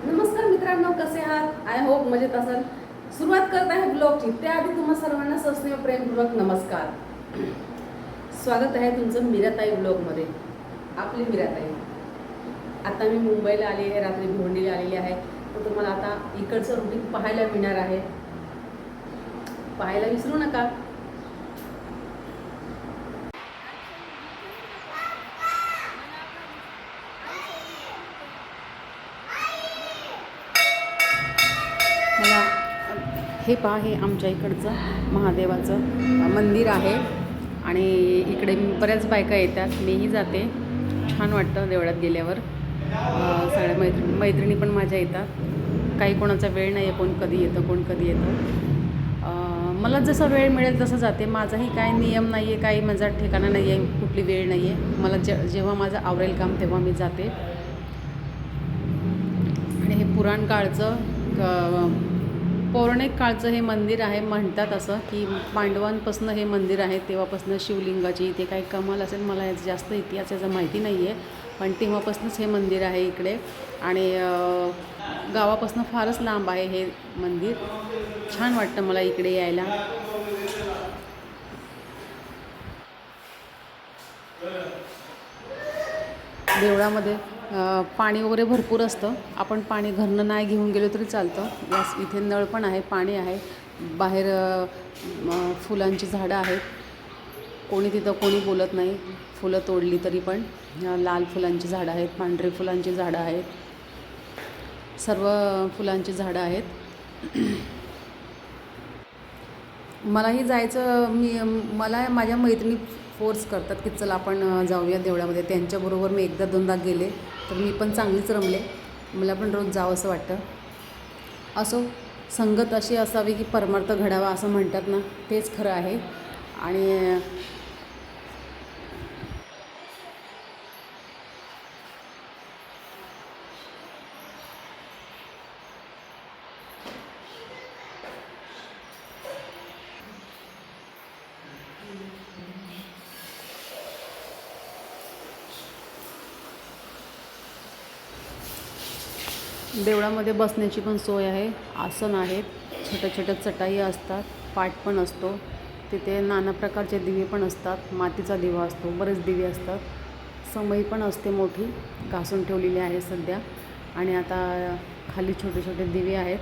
नमस्कार मित्रांनो, कसे आहात? आय होप मजेत असाल. सुरुवात करत आहे ब्लॉगची. त्याआधी तुम्हा सर्वांना सस्नेह प्रेमपूर्वक नमस्कार. स्वागत आहे तुमचं मीराताई ब्लॉगमध्ये. आपली मीराताई. आता मी मुंबईला आली आहे, रात्री भिवंडीला आलेली आहे. तर तुम्हाला आता इकडचं रुटीन पाहायला मिळणार आहे. पाहायला विसरू नका. मला हे पहा, हे आमच्या इकडचं महादेवाचं मंदिर आहे आणि इकडे बऱ्याच बायका येतात, मीही जाते. छान वाटतं देवळात गेल्यावर. सगळ्या मैत्रिणी पण माझ्या येतात. काही कोणाचा वेळ नाही आहे, कोण कधी येतं कोण कधी येतं. मला जसा वेळ मिळेल तसं जाते. माझाही काही नियम नाही आहे, काही माझा ठिकाणा नाही आहे, कुठली वेळ नाही आहे. मला जेव्हा माझं आवरेल काम तेव्हा मी जाते. आणि हे पुराण काळचं पौराणिक काळचं हे मंदिर आहे. म्हणतात असं की पांडवांपासून हे मंदिर आहे, तेव्हापासून शिवलिंगाची इथे काही कमाल असेल. मला याचं जास्त इतिहास याचा माहिती नाही आहे, पण तेव्हापासूनच हे मंदिर आहे इकडे. आणि गावापासून फारच लांब आहे हे मंदिर. छान वाटतं मला इकडे यायला. देवळामध्ये पाणी वगैरे भरपूर असतं. आपण पाणी घरनं नाही घेऊन गेलो तरी चालतं. यास इथे नळ पण आहे, पाणी आहे. बाहेर फुलांची झाडं आहेत. कोणी बोलत नाही. फुलं तोडली तरी पण. लाल फुलांची झाडं आहेत, पांढरे फुलांची झाडं आहेत, सर्व फुलांची झाडं आहेत. मलाही जायचं. मला माझ्या मैत्रिणी फोर्स करतात की चल आपण जाऊया देवळामध्ये. त्यांच्याबरोबर मी एकदा दोनदा गेले तर मी पण चांगलीच रमले. मला पण रोज जावं असं वाटतं. असो, संगत अशी असावी की परमार्थ घडावा असं म्हणतात ना, तेच खरं आहे. आणि देवळामध्ये बसण्याची पण सोय आहे. आसन आहेत, छोट्या छोट्या चटाई असतात, पाट पण असतो. तिथे नाना प्रकारचे दिवे पण असतात. मातीचा दिवा असतो, बरेच दिवे असतात. समई पण असते मोठी, घासून ठेवलेली आहे सध्या. आणि आता खाली छोटे छोटे दिवे आहेत.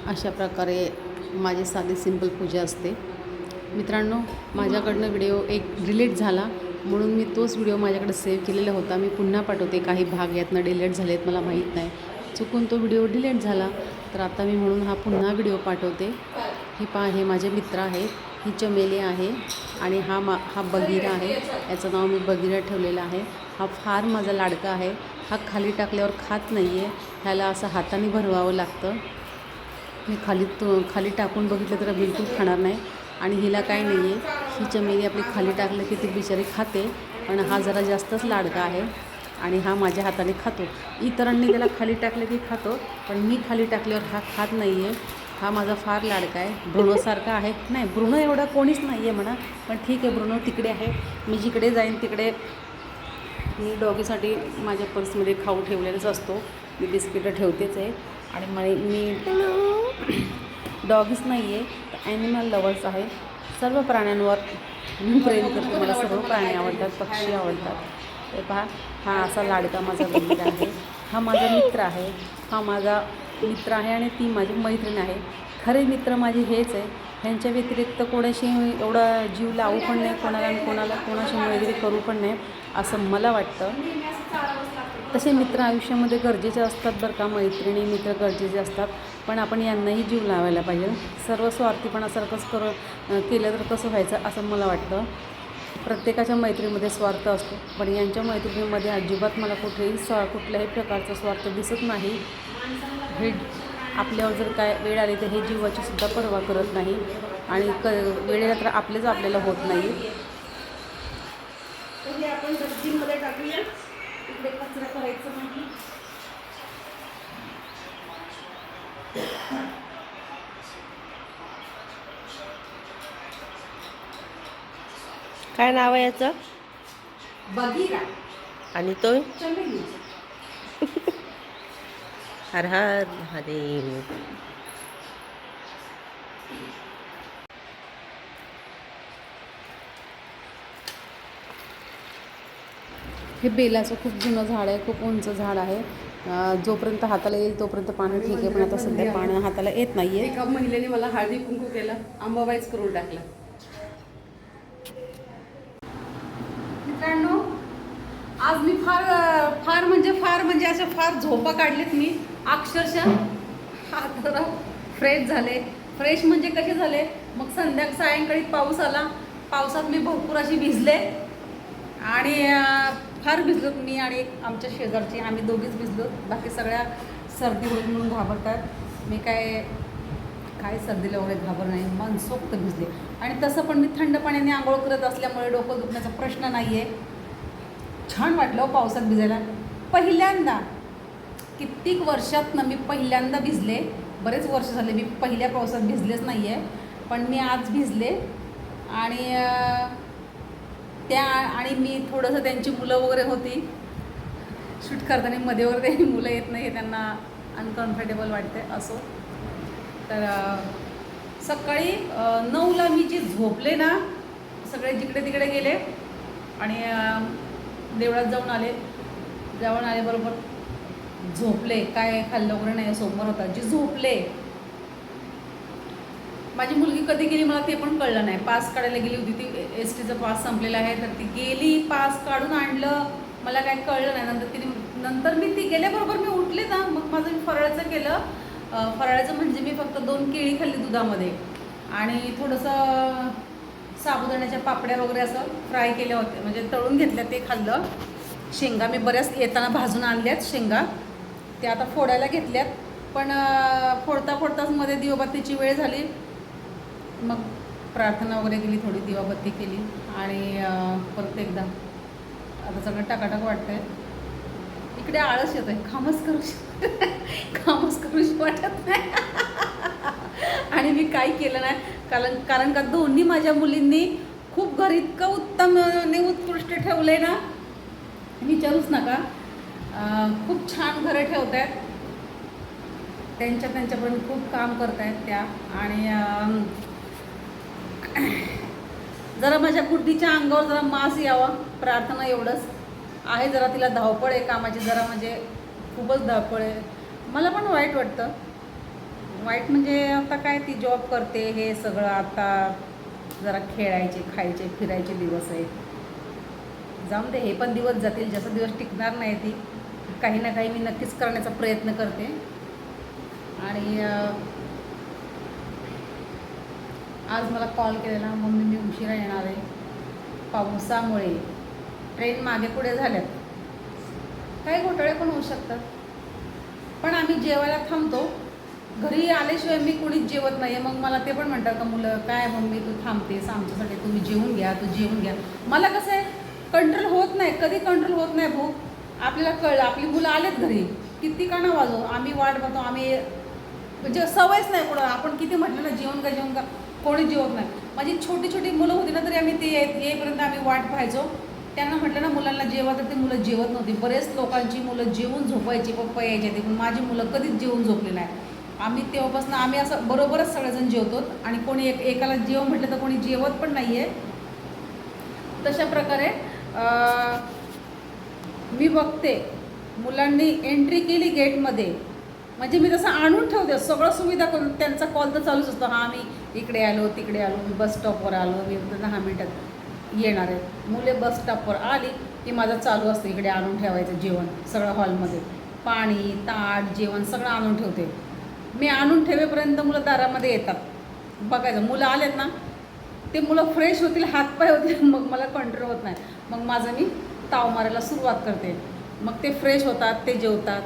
अशा प्रकारे माझी साधी सिंपल पूजा असते. मित्रांनो, माझ्याकडनं व्हिडिओ एक डिलीट झाला म्हणून मी तोच व्हिडिओ माझ्याकडे सेव्ह केलेला होता. मी पुन्हा पाठवते. काही भाग यातनं डिलीट झालेत, मला माहीत नाही. चुकून तो व्हिडिओ डिलीट झाला तर आता मी म्हणून हा पुन्हा व्हिडिओ पाठवते. हे पहा, हे माझे मित्र आहेत. ही चमेली आहे आणि हा बगीरा आहे. याचं नाव मी बगीरा ठेवलेलं आहे. हा फार माझा लाडका आहे. हा खाली टाकल्यावर खात नाही आहे. ह्याला असं हाताने भरवावं लागतं. मी खाली टाकून बघितलं तर बिलकुल खाणार नाही. आणि हिला काय नाही आहे. ही चमेली आपली खाली टाकलं की ती बिचारी खाते, पण हा जरा जास्तच लाडका आहे आणि हा माझ्या हाताने खातो. इतरांनी त्याला खाली टाकलं की खातो, पण मी खाली टाकल्यावर हा खात नाही आहे. हा माझा फार लाडका आहे. ब्रुनोसारखा आहे. नाही, ब्रुनो एवढा कोणीच नाही आहे म्हणा, पण ठीक आहे, ब्रुनो तिकडे आहे. मी जिकडे जाईन तिकडे मी डॉगीसाठी माझ्या पर्समध्ये खाऊ ठेवलेलाच असतो. मी बिस्किटं ठेवतेच आहे. आणि मी डॉगीच नाही आहे, तर ॲनिमल लवर्स आहे. सर्व प्राण्यांवर मी प्रेम करते. मला सर्व प्राणी आवडतात, पक्षी आवडतात. ते पहा, हा असा लाडका माझा बगीरा आहे. हा माझा मित्र आहे. हा माझा मित्र आहे आणि ती माझी मैत्रीण आहे. खरे मित्र माझे हेच आहे. ह्यांच्या व्यतिरिक्त कोणाशी एवढा जीव लावू पण नाही, कोणाशी मैत्री करू पण नाही असं मला वाटतं. तसे मित्र आयुष्यामध्ये गरजेचे असतात बरं का. मैत्रिणी मित्र गरजेचे असतात, पण आपण यांनाही जीव लावायला पाहिजे. सर्व स्वार्थीपणासारखंच केलं तर कसं व्हायचं असं मला वाटतं. प्रत्येकाच्या मैत्रीमध्ये स्वार्थ असतो, पण यांच्या मैत्रिणीमध्ये अजिबात मला कुठल्याही प्रकारचा स्वार्थ दिसत नाही. हे आपल्यावर जर काय वेळ आली तर हे जीवाची सुद्धा पर्वा करत नाही आणि वेळेला तर आपल्याला होत नाही. हे आपण डस्टबिनमध्ये टाकूया, इकडे कचरा करायचं नाही. काय नाव आहे याचं? बघीरा. आणि तो चमेली. हर हर महादेव. हे बेलाचं खूप जुनं झाड आहे, खूप उंच झाड आहे. जोपर्यंत हाताला येईल तोपर्यंत पाणी ठीक आहे, पण आता सध्या पाणी हाताला येत नाही आहे. एका महिलेने मला हळदी कुंकू केलं, अंबाबाईच करून टाकला. मित्रांनो, आज मी फार म्हणजे अशा फार झोपा काढलेत मी अक्षरशः. हात जरा फ्रेश झाले. फ्रेश म्हणजे कसे झाले, मग सायंकाळी पाऊस आला, पावसात मी भरपूर अशी भिजले आणि फार भिजलो मी आणि आमच्या शेजारची, आम्ही दोघीच भिजलो. बाकी सगळ्या सर्दी होईल म्हणून घाबरतात. मी काय सर्दीला वगैरे घाबर नाही, मनसोक्त भिजले. आणि तसं पण मी थंड पाण्याने आंघोळ करत असल्यामुळे डोकं दुखण्याचा प्रश्न नाही आहे. छान वाटलं पावसात भिजायला. पहिल्यांदा कित्येक वर्षातनं मी पहिल्यांदा भिजले. बरेच वर्ष झाले मी पहिल्या पावसात भिजलेच नाही आहे, पण मी आज भिजले. आणि मी थोडंसं त्यांची मुलं वगैरे होती शूट करताना, मध्ये वगैरे त्यांची मुलं येत नाही, त्यांना अनकम्फर्टेबल वाटते. असो तर सकाळी 9ला मी जी झोपले ना, सगळे जिकडे तिकडे गेले आणि देवळात जाऊन आले बरोबर झोपले. काय खाल्लं वगैरे नाही, सोमवार होता. जी झोपले, माझी मुलगी कधी गेली मला ते पण कळलं नाही. पास काढायला गेली होती ती, STचा पास संपलेला आहे, तर ती गेली, पास काढून आणलं, मला काय कळलं नाही. नंतर मी ती गेल्याबरोबर मी उठले ना, मग माझं मी फराळाचं केलं. फराळाचं म्हणजे मी फक्त 2 केळी खाल्ली दुधामध्ये आणि थोडंसं साबुदाण्याच्या पापड्या वगैरे असं फ्राय केल्या होत्या, म्हणजे तळून घेतल्या, ते खाल्लं. शेंगा मी बऱ्याच येताना भाजून आणल्यात शेंगा, त्या आता फोडायला घेतल्यात. पण फोडताच मध्ये दिवाबत्तीची वेळ झाली. मग प्रार्थना वगैरे केली, थोडी दिवाबत्ती केली आणि परत एकदा आता सगळं टाकाटाक वाटतंय. इकडे आळस येतोय, कामच करूशी वाटत नाही. आणि मी काही केलं नाही, कारण का दोन्ही माझ्या मुलींनी खूप घर इतकं उत्तम उत्कृष्ट ठेवलंय ना, विचारूच नका. खूप छान घरं ठेवत आहेत, त्यांच्यापर्यंत खूप काम करत आहेत त्या. आणि जरा माझ्या गुड्डीच्या अंगावर जरा मास यावा, प्रार्थना एवढंच आहे. जरा तिला धावपळ आहे कामाची, जरा म्हणजे खूपच धावपळ आहे. मला पण वाईट वाटतं. वाईट म्हणजे आता काय, ती जॉब करते, हे सगळं आता जरा खेळायचे, खायचे, फिरायचे दिवस आहेत. जाऊन दे, हे पण दिवस जातील, जसं दिवस टिकणार नाही. ती काही ना काही मी नक्कीच करण्याचा प्रयत्न करते. आणि आज मला कॉल केलेला, मम्मी मी उशिरा येणार आहे, पावसामुळे ट्रेन मागे पुढे झाल्यात, काही घोटाळे पण होऊ शकतात. पण आम्ही जेवायला थांबतो, घरी आल्याशिवाय मी कोणीच जेवत नाही. मग मला ते पण म्हणतात का मुलं, काय मम्मी तू थांबतेस आमच्यासाठी, तुम्ही जेवून घ्या. मला कसं आहे, कंट्रोल होत नाही, कधी कंट्रोल होत नाही भूक. आपल्याला कळलं, आपली मुलं आलेत घरी, किती काना वाजव, आम्ही वाट बघतो. आम्ही म्हणजे सवयच नाही कुठं, आपण किती म्हटलं ना जेवण का कोणी जेवत नाही. माझी छोटी मुलं होती ना, तरी आम्ही ते येईपर्यंत आम्ही वाट पाहायचो. त्यांना म्हटलं ना मुलांना जेवा, तर ते मुलं जेवत नव्हती. बरेच लोकांची मुलं जेवून झोपायची, पप्पा यायचे ते, पण माझी मुलं कधीच जेवून झोपले नाही. आम्ही तेव्हापासून आम्ही असं बरोबरच सगळेजण जेवतो आणि कोणी एकाला जेव म्हटलं तर कोणी जेवत पण नाही आहे. तशा प्रकारे मी बघते, मुलांनी एंट्री केली गेटमध्ये, म्हणजे मी तसं आणून ठेवते, सगळं सुविधा करून. त्यांचा कॉल तर चालूच असतो, हां मी इकडे आलो, तिकडे आलो, मी बस स्टॉपवर आलो, मी 10 मिनटात येणार आहे. मुले बस स्टॉपवर आली की माझं चालू असतं इकडे आणून ठेवायचं जेवण, सगळं हॉलमध्ये पाणी, ताट, जेवण सगळं आणून ठेवते. मी आणून ठेवेपर्यंत मुलं दारामध्ये येतात. बघायचं, मुलं आलेत ना, ते मुलं फ्रेश होतील, हातपाय होतील, मग मला कंट्रोल होत नाही. मग माझं मी ताव मारायला सुरुवात करते. मग ते फ्रेश होतात, ते जेवतात.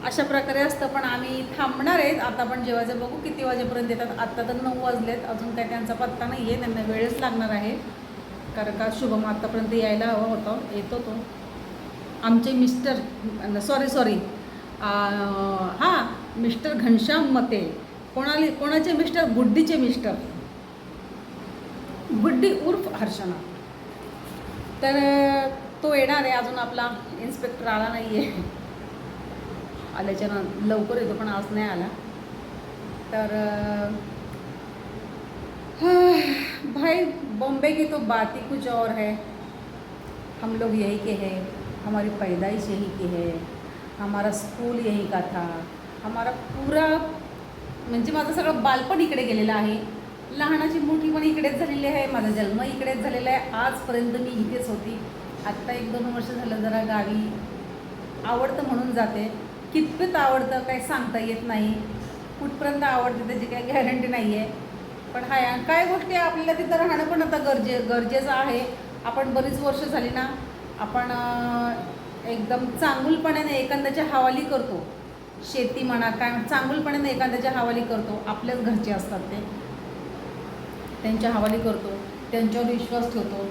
अशा प्रकारे असतं. पण आम्ही थांबणार आहेत आता. पण जेवायचं बघू किती वाजेपर्यंत येतात. आत्ता तर 9 वाजलेत, अजून काय त्यांचा पत्ता नाही आहे. त्यांना वेळच लागणार आहे, कारण का शुभम आत्तापर्यंत यायला हवा होता. येतो तो. आमचे मिस्टर सॉरी हां, मिस्टर घनश्याम मते. कोणाचे मिस्टर? गुड्डीचे मिस्टर, गुड्डी उर्फ हर्षणा. तर तो येणार आहे. अजून आपला इन्स्पेक्टर आला नाही आहे. आल्याच्या लवकर येतो, पण आज नाही आला. तर भाई, बॉम्बे की तो बात ही कुछ और है. हम लोग यहीं के हैं, हमारी पैदाइश यहीं की है, हमारा स्कूल यहीं का था, हमारा पूरा म्हणजे माझं सगळं बालपण इकडे गेलेलं आहे. लहानाची मोठी पण इकडेच झालेली आहे. माझा जन्म इकडेच झालेला आहे. आजपर्यंत मी इथेच होती. आत्ता 1-2 वर्ष झालं जरा गावी. आवडतं म्हणून जाते. कितपत आवडतं काही सांगता येत नाही. कुठपर्यंत आवडते त्याची काही गॅरंटी नाही आहे. पण हाय, काय गोष्टी आपल्याला तिथं राहणं पण आता गरजेचं आहे. आपण बरीच वर्ष झाली ना, आपण एकदम चांगुलपणाने एखाद्याच्या हवाली करतो. शेती म्हणा काय, चांगुलपणाने एखाद्याच्या हवाली करतो. आपल्याच घरचे असतात ते, त्यांच्या हवाली करतो, त्यांच्यावर विश्वास ठेवतो.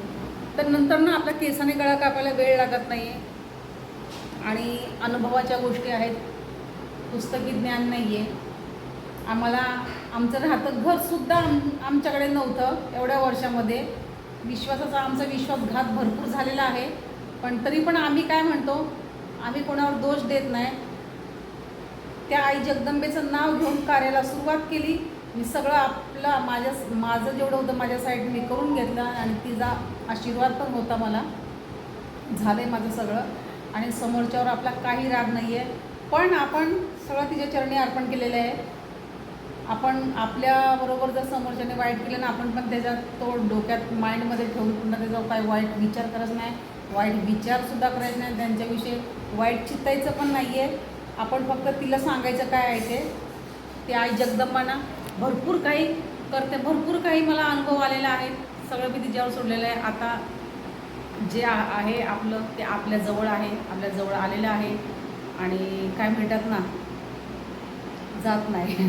तर नंतर ना आपल्या केसाने गळा कापायला वेळ लागत नाही. आणि अनुभवाच्या गोष्टी आहेत, पुस्तकी ज्ञान नाही आहे. आम्हाला आमचं राहतं घरसुद्धा आमच्याकडे नव्हतं एवढ्या वर्षामध्ये. विश्वासाचा आमचा विश्वासघात भरपूर झालेला आहे. पण तरी पण आम्ही काय म्हणतो, आम्ही कोणावर दोष देत नाही. त्या आई जगदंबेचं नाव घेऊन कार्याला सुरुवात केली. मी सगळं माझं जेवढं होतं माझ्या साईड मी करून घेतलं. आणि तिचा आशीर्वाद पण होता मला. झालं आहे माझं सगळं. आणि समोरच्यावर आपला काही राग नाही आहे. पण आपण सगळं तिच्या चरणी अर्पण केलेलं आहे. आपण आपल्याबरोबर जर समोरच्याने वाईट केलं ना, आपण पण त्याच्यात तो डोक्यात माइंडमध्ये ठेवून पुन्हा त्याच्यावर काही वाईट विचार करायचं नाही, वाईट विचारसुद्धा करायचे नाही, त्यांच्याविषयी वाईट चित्तायचं पण नाही आहे. आपण फक्त तिला सांगायचं काय आहे ते आई जगदंबांना भरपूर काही करते. भरपूर काही मला अनुभव आलेला आहे. सगळं मी तिच्यावर सोडलेलं आहे. आता जे आहे आपलं ते आपल्याजवळ आहे, आपल्याजवळ आलेलं आहे. आणि काय म्हणतात ना, जात नाही,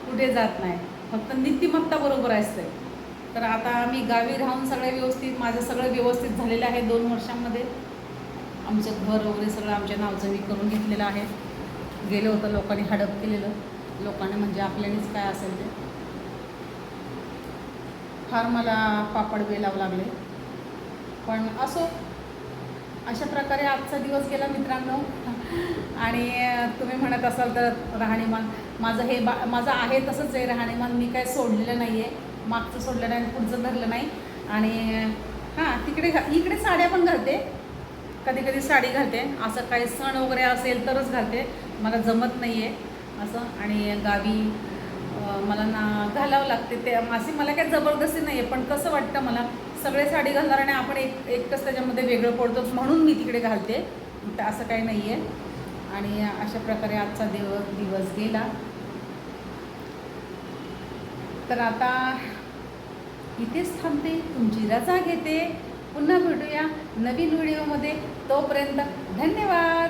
कुठे जात नाही, फक्त नीतिमत्ता बरोबर असते. तर आता मी गावी राहून सगळं व्यवस्थित, माझं सगळं व्यवस्थित झालेलं आहे. 2 वर्षांमध्ये आमचं घर वगैरे सगळं आमच्या नावचं मी करून घेतलेलं आहे. गेलं होतं, लोकांनी हडप केलेलं. लोकांनी म्हणजे आपल्यानेच काय असेल ते. फार मला पापड वेलावं लागले. पण असो, अशा प्रकारे आजचा दिवस गेला मित्रांनो. आणि तुम्ही म्हणत असाल तर राहणीमान माझं आहे तसंच आहे. राहणीमान मी काय सोडलेलं नाही आहे. मागचं सोडलं नाही, पुढचं धरलं नाही. आणि हां, इकडे साड्या पण घालते, कधी कधी साडी घालते. असं काही सण वगैरे असेल तरच घालते, मला जमत नाही आहे असं. आणि गावी मला घालावं लागते ते अशी मला काही जबरदस्ती नाही आहे. पण कसं वाटतं मला, सगळे साडी घालणार आणि आपण एकच त्याच्यामध्ये वेगळं पडतो म्हणून मी तिकडे घालते. तर असं काही नाही आहे. आणि अशा प्रकारे आजचा दिवस गेला. तर आता इथेच थांबते, तुमची रजा घेते. पुन्हा भेटूया नवीन व्हिडिओमध्ये. तोपर्यंत धन्यवाद.